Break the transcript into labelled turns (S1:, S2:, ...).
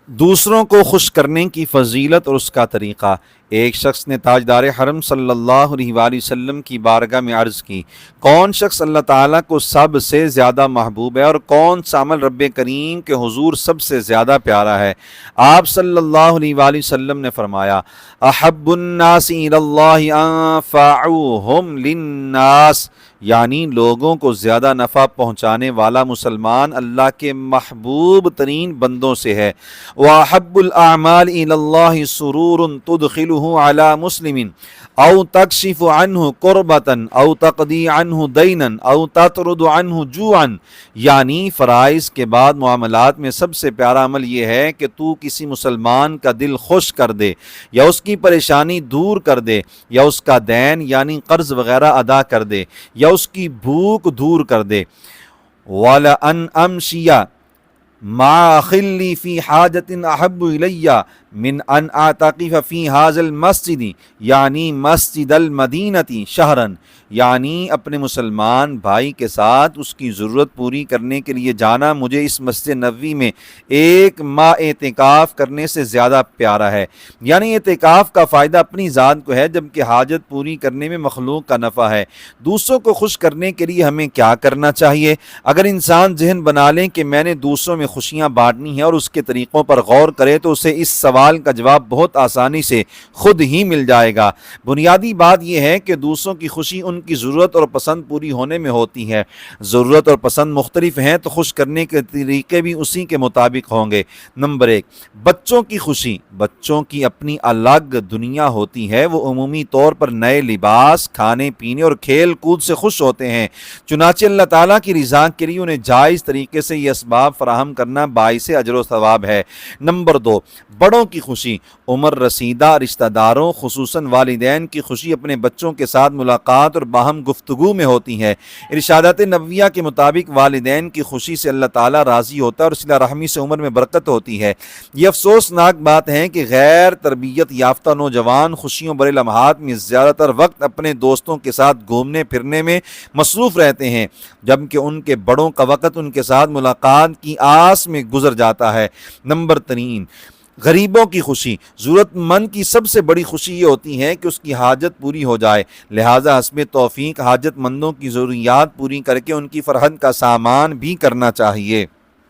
S1: دوسروں کو خوش کرنے کی فضیلت اور اس کا طریقہ۔ ایک شخص نے تاجدار حرم صلی اللہ علیہ وآلہ وسلم کی بارگاہ میں عرض کی، کون شخص اللہ تعالیٰ کو سب سے زیادہ محبوب ہے اور کون سا عمل رب کریم کے حضور سب سے زیادہ پیارا ہے؟ آپ صلی اللہ علیہ وآلہ وسلم نے فرمایا، احب الناس الی اللہ انفعوہم للناس، یعنی لوگوں کو زیادہ نفع پہنچانے والا مسلمان اللہ کے محبوب ترین بندوں سے ہے۔ وَأَحَبُّ الْأَعْمَالِ إِلَى اللَّهِ سُرُورٌ تُدْخِلُهُ عَلَى مُسْلِمٍ أَوْ تَكْشِفُ عَنْهُ كُرْبَةً أَوْ تَقْضِي عَنْهُ دَيْنًا أَوْ تَطْرُدُ عَنْهُ جُوعًا، یعنی فرائض کے بعد معاملات میں سب سے پیارا عمل یہ ہے کہ تو کسی مسلمان کا دل خوش کر دے، یا اس کی پریشانی دور کر دے، یا اس کا دین یعنی قرض وغیرہ ادا کر دے، یا اس کی بھوک دور کر دے۔ وَلَأَنْ أَمْشِيَ مع خلی فی حاجت احب الی من ان اعتکف فی هذا المسجد، یعنی مسجد المدینہ شہرا، یعنی اپنے مسلمان بھائی کے ساتھ اس کی ضرورت پوری کرنے کے لیے جانا مجھے اس مسجد نبوی میں ایک ماہ اعتکاف کرنے سے زیادہ پیارا ہے۔ یعنی اعتکاف کا فائدہ اپنی ذات کو ہے، جبکہ حاجت پوری کرنے میں مخلوق کا نفع ہے۔ دوسروں کو خوش کرنے کے لیے ہمیں کیا کرنا چاہیے؟ اگر انسان ذہن بنا لیں کہ میں نے دوسروں میں خوشیاں بانٹنی ہیں اور اس کے طریقوں پر غور کرے تو اسے اس سوال کا جواب بہت آسانی سے خود ہی مل جائے گا۔ بنیادی بات یہ ہے کہ دوسروں کی خوشی ان کی ضرورت اور پسند پوری ہونے میں ہوتی ہے۔ ضرورت اور پسند مختلف ہیں تو خوش کرنے کے طریقے بھی اسی کے مطابق ہوں گے۔ نمبر 1، بچوں کی خوشی۔ بچوں کی اپنی الگ دنیا ہوتی ہے، وہ عمومی طور پر نئے لباس، کھانے پینے اور کھیل کود سے خوش ہوتے ہیں، چنانچہ اللہ تعالیٰ کی رضا کے لیے انہیں جائز طریقے سے یہ اسباب فراہم کرنا باعث اجر و ثواب ہے۔ نمبر 2، بڑوں کی خوشی۔ عمر رسیدہ رشتہ داروں خصوصاً والدین کی خوشی اپنے بچوں کے ساتھ ملاقات اور باہم گفتگو میں ہوتی ہے۔ ارشادات نبویہ کے مطابق والدین کی خوشی سے اللہ تعالیٰ راضی ہوتا ہے اور صلہ رحمی سے عمر میں برکت ہوتی ہے۔ یہ افسوسناک بات ہے کہ غیر تربیت یافتہ نوجوان خوشیوں برے لمحات میں زیادہ تر وقت اپنے دوستوں کے ساتھ گھومنے پھرنے میں مصروف رہتے ہیں، جبکہ ان کے بڑوں کا وقت ان کے ساتھ ملاقات کی آس میں گزر جاتا ہے۔ نمبر 3، غریبوں کی خوشی۔ ضرورت مند کی سب سے بڑی خوشی یہ ہوتی ہے کہ اس کی حاجت پوری ہو جائے، لہٰذا حسب توفیق حاجت مندوں کی ضروریات پوری کر کے ان کی فرحت کا سامان بھی کرنا چاہیے۔